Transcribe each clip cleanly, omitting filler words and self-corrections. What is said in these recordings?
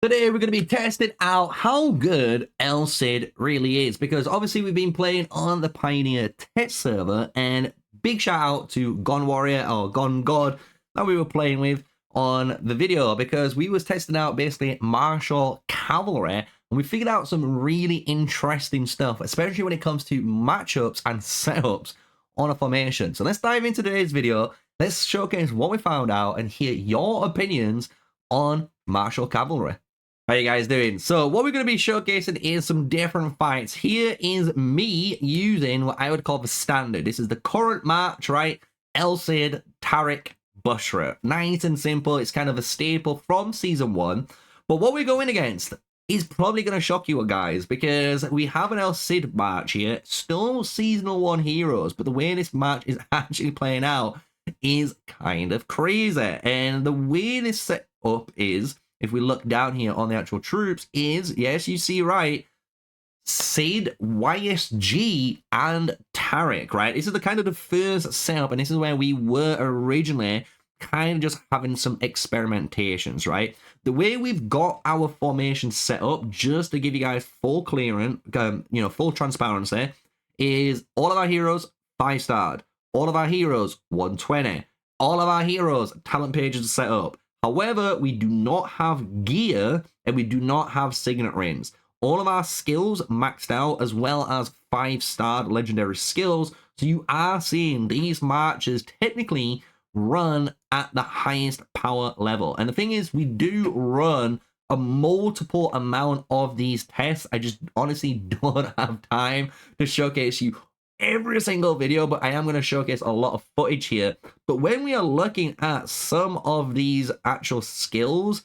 Today we're going to be testing out how good El Cid really is, because obviously we've been playing on the Pioneer test server, and big shout out to GoneWarrior or Gone God that we were playing with on the video, because we was testing out basically Marshal Cavalry, and we figured out some really interesting stuff, especially when it comes to matchups and setups on a formation. So let's dive into today's video. Let's showcase what we found out and hear your opinions on Marshal Cavalry. How you guys doing? So what we're going to be showcasing is some different fights. Here is me using what I would call the standard. This is the current match, right? El Cid, Tariq, Bushra. Nice and simple. It's kind of a staple from season 1. But what we're going against is probably going to shock you guys, because we have an El Cid match here. Still seasonal 1 heroes, but the way this match is actually playing out is kind of crazy. And the way this set up is, if we look down here on the actual troops, is, yes, you see right, Cid, YSG, and Tariq, right? This is the kind of the first setup, and this is where we were originally kind of just having some experimentations, right? The way we've got our formation set up, just to give you guys full clearance, full transparency, is all of our heroes 5-starred, all of our heroes 120, all of our heroes talent pages set up. However, we do not have gear and we do not have signet rings. All of our skills maxed out, as well as 5-starred legendary skills. So you are seeing these matches technically run at the highest power level. And the thing is, we do run a multiple amount of these tests. I just honestly don't have time to showcase you every single video, but I am going to showcase a lot of footage here. But when we are looking at some of these actual skills,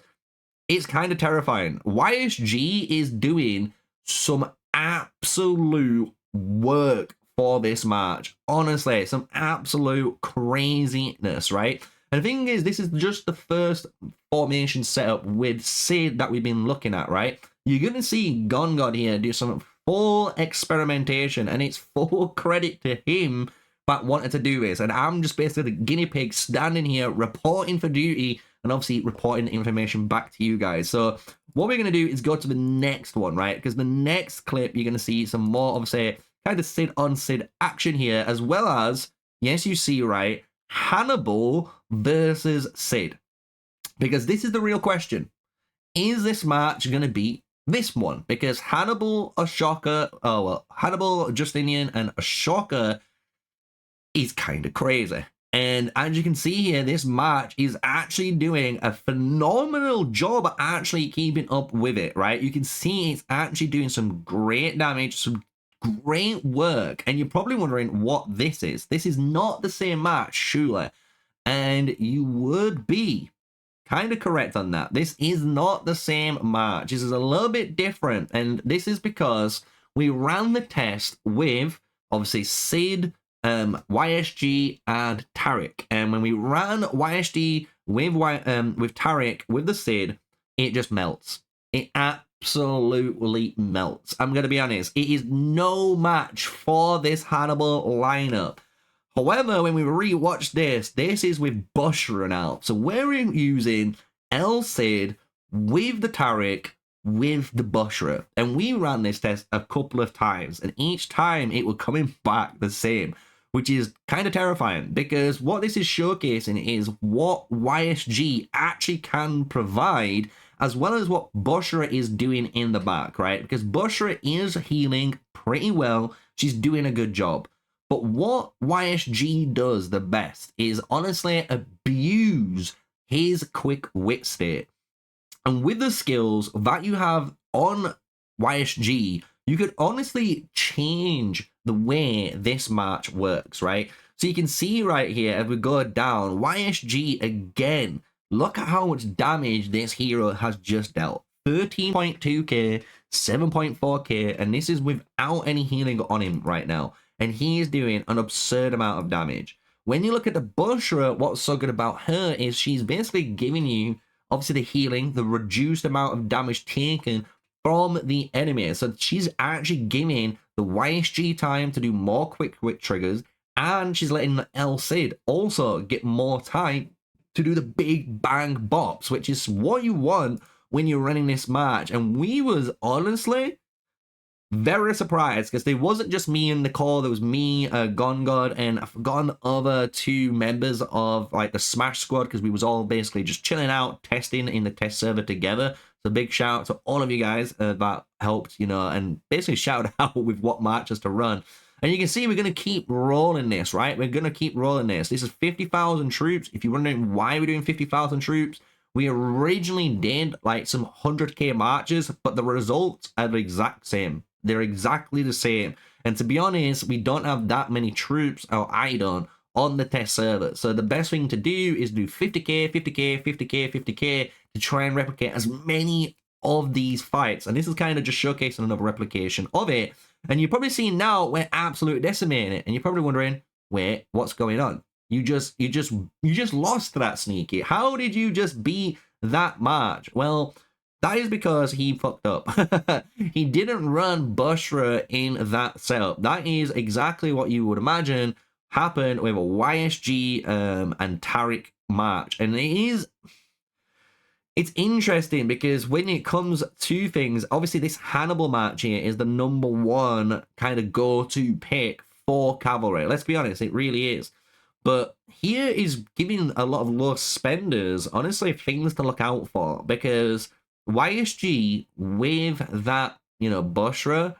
it's kind of terrifying. YSG is doing some absolute work for this match. Honestly, some absolute craziness, right? And the thing is, this is just the first formation setup with Cid that we've been looking at, right? You're going to see Gone God here do some full experimentation, and it's full credit to him that wanted to do this. And I'm just basically the guinea pig standing here reporting for duty, and obviously reporting the information back to you guys. So what we're going to do is go to the next one, right? Because the next clip, you're going to see some more of, say, kind of Cid on Cid action here, as well as, yes, you see, right, Hannibal versus Cid. Because this is the real question. Is this match going to be this one? Because Hannibal, Hannibal, Justinian, and Ashoka is kind of crazy. And as you can see here, this match is actually doing a phenomenal job at actually keeping up with it, right? You can see it's actually doing some great damage, some great work. And you're probably wondering what this is. This is not the same match, surely. And you would be kind of correct on that. This is not the same match. This is a little bit different, and this is because we ran the test with, obviously, Cid, YSG, and Tariq. And when we ran YSG with Tariq, with the Cid, it just melts. It absolutely melts. I'm going to be honest. It is no match for this Hannibal lineup. However, when we rewatch this is with Bushra now. So we're using El Cid with the Tariq, with the Bushra. And we ran this test a couple of times, and each time it was coming back the same, which is kind of terrifying, because what this is showcasing is what YSG actually can provide, as well as what Bushra is doing in the back, right? Because Bushra is healing pretty well. She's doing a good job. But what YSG does the best is honestly abuse his quick wit state. And with the skills that you have on YSG, you could honestly change the way this match works, right? So you can see right here, as we go down, YSG again, look at how much damage this hero has just dealt. 13.2k, 7.4k, and this is without any healing on him right now. And he is doing an absurd amount of damage. When you look at the Bushra, what's so good about her is she's basically giving you, obviously, the healing, the reduced amount of damage taken from the enemy. So she's actually giving the YSG time to do more quick triggers, and she's letting El Cid also get more time to do the big bang bops, which is what you want when you're running this match. And we was honestly very surprised because there wasn't just me in the call. There was me, GoneGod, and I've forgotten other 2 members of like the Smash squad because we was all basically just chilling out, testing in the test server together. So big shout out to all of you guys that helped, you know, and basically shout out with what matches to run. And you can see we're going to keep rolling this, right? We're going to keep rolling this. This is 50,000 troops. If you're wondering why we're doing 50,000 troops, we originally did like some 100k marches, but the results are the exact same. They're exactly the same. And to be honest, we don't have that many troops, or I don't, on the test server. So the best thing to do is do 50k, 50k, 50k, 50k to try and replicate as many of these fights. And this is kind of just showcasing another replication of it. And you're probably seeing now we're absolutely decimating it. And you're probably wondering, wait, what's going on? You just lost to that Sneakyy. How did you just beat that match? Well, that is because he fucked up. He didn't run Bushra in that setup. That is exactly what you would imagine happened with a YSG and Taric match. And it's interesting because when it comes to things, obviously this Hannibal match here is the #1 kind of go-to pick for Cavalry. Let's be honest, it really is. But here is giving a lot of low spenders, honestly, things to look out for, because YSG with that, you know, Bushra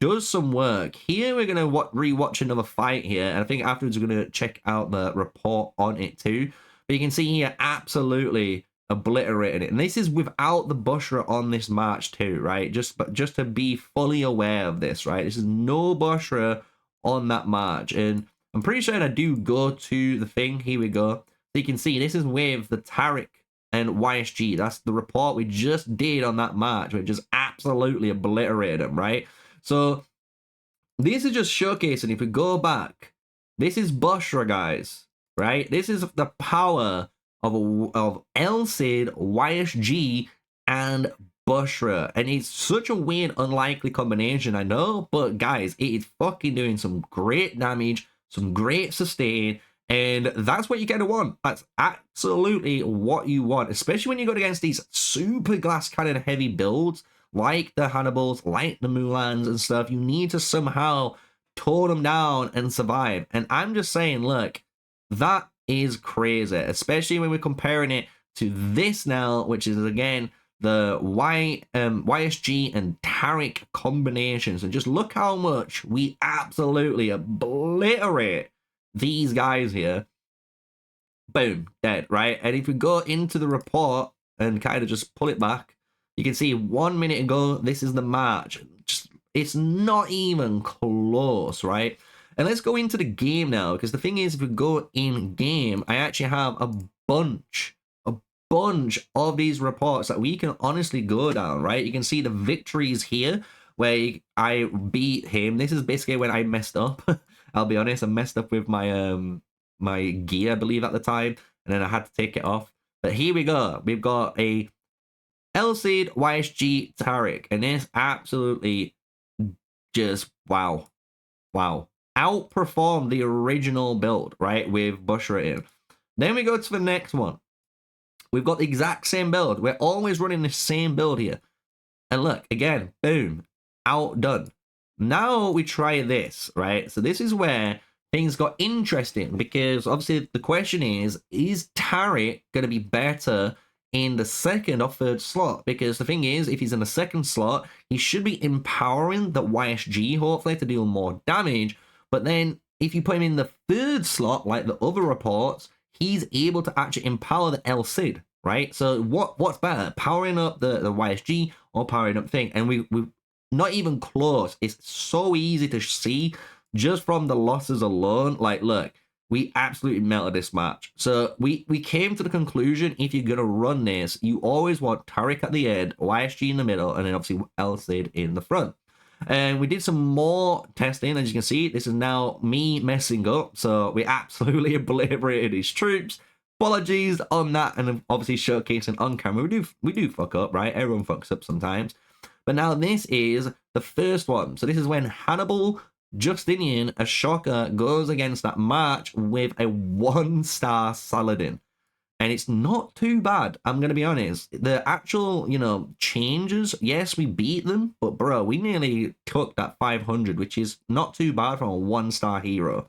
does some work. Here we're going to rewatch another fight here, and I think afterwards we're going to check out the report on it too. But you can see here, absolutely obliterated it. And this is without the Bushra on this match too, right? Just to be fully aware of this, right? This is no Bushra on that match. And I'm pretty sure I do go to the thing. Here we go. So you can see this is with the Taric and YSG. That's the report we just did on that match. We just absolutely obliterated them, right? So this is just showcasing, if we go back, this is Bushra, guys, right? This is the power of LCID, YSG, and Bushra. And it's such a weird, unlikely combination, I know, but guys, it is fucking doing some great damage, some great sustain, and that's what you kind of want. That's absolutely what you want, especially when you go against these super glass cannon heavy builds, like the Hannibals, like the Mulans and stuff. You need to somehow tone them down and survive. And I'm just saying, look, that is crazy, especially when we're comparing it to this now, which is, again, the YSG and Taric combinations. And just look how much we absolutely obliterate these guys here. Boom, dead, right? And if we go into the report and kind of just pull it back, you can see 1 minute ago, this is the match. It's not even close, right? And let's go into the game now, because the thing is, if we go in game, I actually have a bunch of these reports that we can honestly go down, right? You can see the victories here where I beat him. This is basically when I messed up. I'll be honest, I messed up with my my gear, I believe, at the time, and then I had to take it off. But here we go. We've got a LCID, YSG, Taric, and this absolutely just wow. Outperformed the original build, right, with Bushra in. Then we go to the next one. We've got the exact same build. We're always running the same build here. And look, again, boom, outdone. Now we try this, right? So this is where things got interesting, because obviously the question is Taric going to be better in the second or third slot? Because the thing is, if he's in the second slot, he should be empowering the YSG, hopefully, to deal more damage. But then if you put him in the third slot, like the other reports, he's able to actually empower the LCID, right? So what's better, powering up the YSG or powering up thing? And we're not even close. It's so easy to see just from the losses alone. Like, look, we absolutely melted this match. So we came to the conclusion, if you're going to run this, you always want Taric at the end, YSG in the middle, and then obviously LCID in the front. And we did some more testing. As you can see, this is now me messing up. So we absolutely obliterated his troops. Apologies on that, and obviously showcasing on camera. We do fuck up, right? Everyone fucks up sometimes. But now this is the first one. So this is when Hannibal Justinian, a shocker, goes against that match with a 1-star Saladin. and it's not too bad. I'm gonna be honest. The actual, you know, changes, yes, we beat them, but bro, we nearly took that 500, which is not too bad from a 1-star hero.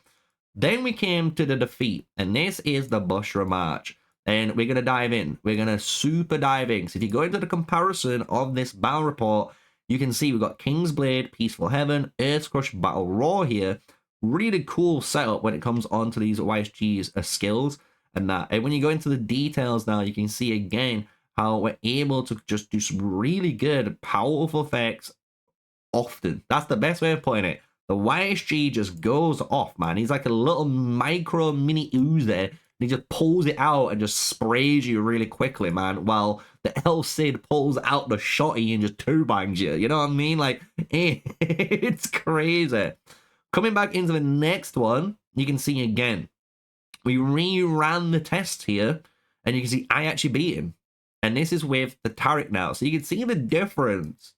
Then we came to the defeat, and this is the Bushra March. And we're gonna dive in. We're gonna super dive in. So if you go into the comparison of this battle report, you can see we've got King's Blade, Peaceful Heaven, Earth's Crush, Battle Roar here. Really cool setup when it comes on to these YSG's skills and that. And when you go into the details now, you can see again how we're able to just do some really good, powerful effects often. That's the best way of putting it. The YSG just goes off, man. He's like a little micro mini ooze there. He just pulls it out and just sprays you really quickly, man. While the El Cid pulls out the shotty and just two-bangs you. You know what I mean? Like, it's crazy. Coming back into the next one, you can see again, we reran the test here, and you can see I actually beat him. And this is with the Tariq now. So you can see the difference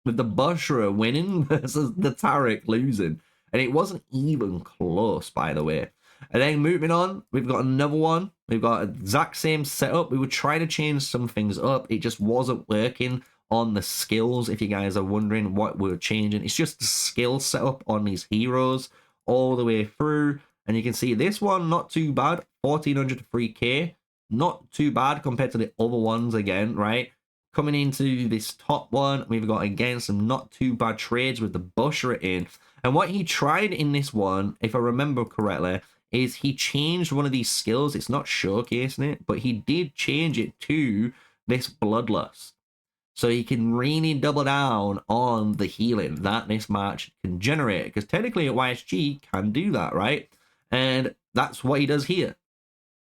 with the Bushra winning versus the Tariq losing. And it wasn't even close, by the way. And then moving on, we've got another one. We've got exact same setup. We were trying to change some things up. It just wasn't working on the skills, if you guys are wondering what we're changing. It's just the skill setup on these heroes all the way through. And you can see this one, not too bad. 1400 to 3k. Not too bad compared to the other ones again, right? Coming into this top one, we've got, again, some not too bad trades with the Bushra in. And what he tried in this one, if I remember correctly, is he changed one of these skills. It's not showcasing it, but he did change it to this Bloodlust. So he can really double down on the healing that this match can generate. Because technically a YSG can do that, right? And that's what he does here,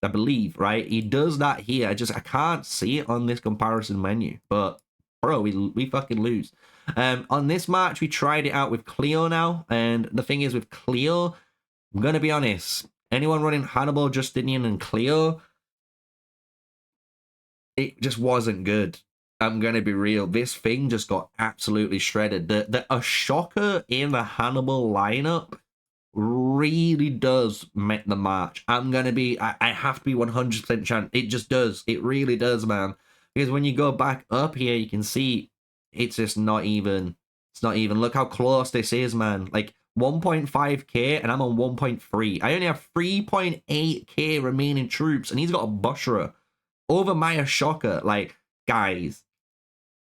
I believe, right? He does that here. I can't see it on this comparison menu. But, bro, we fucking lose. On this match, we tried it out with Cleo now. And the thing is, with Cleo, I'm going to be honest, anyone running Hannibal, Justinian, and Cleo, it just wasn't good. I'm going to be real. This thing just got absolutely shredded. A shocker in the Hannibal lineup really does make the match. I'm going to be, I have to be 100% chance. It just does. It really does, man. Because when you go back up here, you can see it's just not even, it's not even. Look how close this is, man. Like, 1.5k and I'm on 1.3. I only have 3.8k remaining troops and he's got a Bushra over my Ashoka. Like, guys,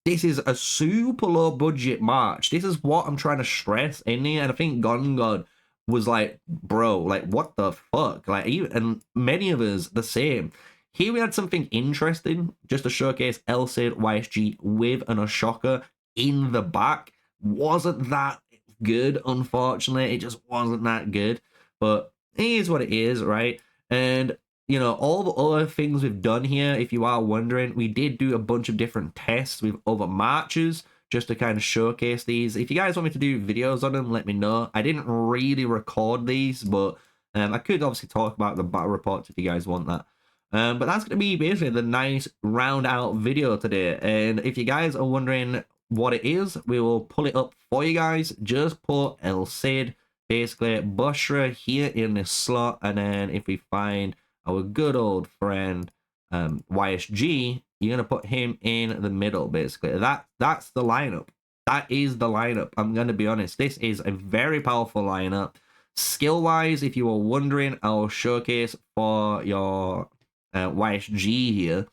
this is a super low budget march. This is what I'm trying to stress in here. And I think God was like, bro, like, what the fuck? Like, and many of us the same. Here we had something interesting just to showcase El Cid YSG with an Ashoka in the back. Wasn't that good, unfortunately. It just wasn't that good, but it is what it is, right? And you know, all the other things we've done here, if you are wondering, we did do a bunch of different tests with other marches just to kind of showcase these. If you guys want me to do videos on them, let me know. I didn't really record these, but I could obviously talk about the battle reports if you guys want that. But that's going to be basically the nice round out video today. And if you guys are wondering what it is, we will pull it up for you guys. Just put El Cid, basically Bushra here in this slot, and then if we find our good old friend YSG, you're gonna put him in the middle. Basically, that's the lineup. That is the lineup. I'm gonna be honest, this is a very powerful lineup. Skill wise, if you were wondering, I'll showcase for your YSG here.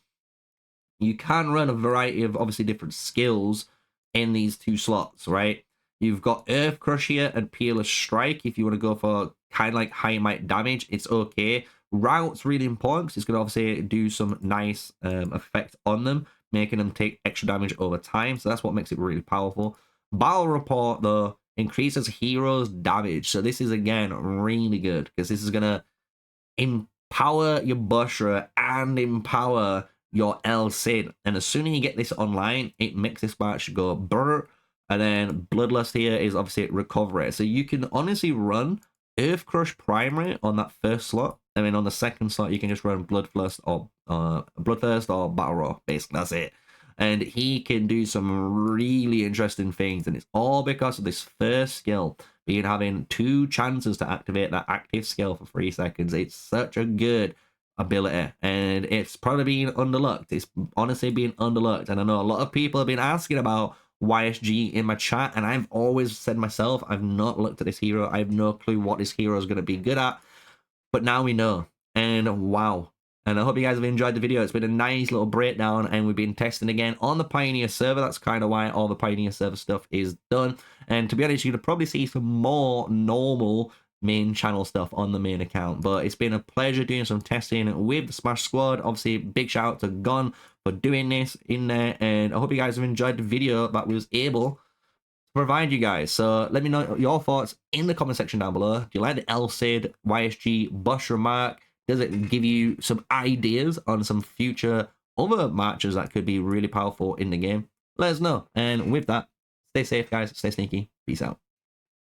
You can run a variety of obviously different skills in these two slots, right? You've got Earth Crush here and Peerless Strike. If you want to go for kind of like high might damage, it's okay. Route's really important because it's going to obviously do some nice effect on them, making them take extra damage over time. So that's what makes it really powerful. Battle Report, though, increases heroes' damage. So this is, again, really good because this is going to empower your Bushra and empower your El Cid. And as soon as you get this online, it makes this match go brr. And then Bloodlust here is obviously recovery. So you can honestly run Earth Crush Primary on that first slot. I mean, on the second slot, you can just run Bloodthirst or Battle Roar. Basically, that's it. And he can do some really interesting things. And it's all because of this first skill being having 2 chances to activate that active skill for 3 seconds. It's such a good ability, and it's probably been underlooked. It's honestly been underlooked, and I know a lot of people have been asking about YSG in my chat, and I've always said myself, I've not looked at this hero. I have no clue what this hero is going to be good at, but now we know, and wow. And I hope you guys have enjoyed the video. It's been a nice little breakdown, and we've been testing again on the Pioneer server. That's kind of why all the Pioneer server stuff is done. And to be honest, you're going to probably see some more normal main channel stuff on the main account. But it's been a pleasure doing some testing with the Smash Squad. Obviously, big shout out to Gon for doing this in there. And I hope you guys have enjoyed the video that we was able to provide you guys. So let me know your thoughts in the comment section down below. Do you like the El Cid YSG Bush remark? Does it give you some ideas on some future other matches that could be really powerful in the game? Let us know. And with that, stay safe, guys. Stay sneaky. Peace out.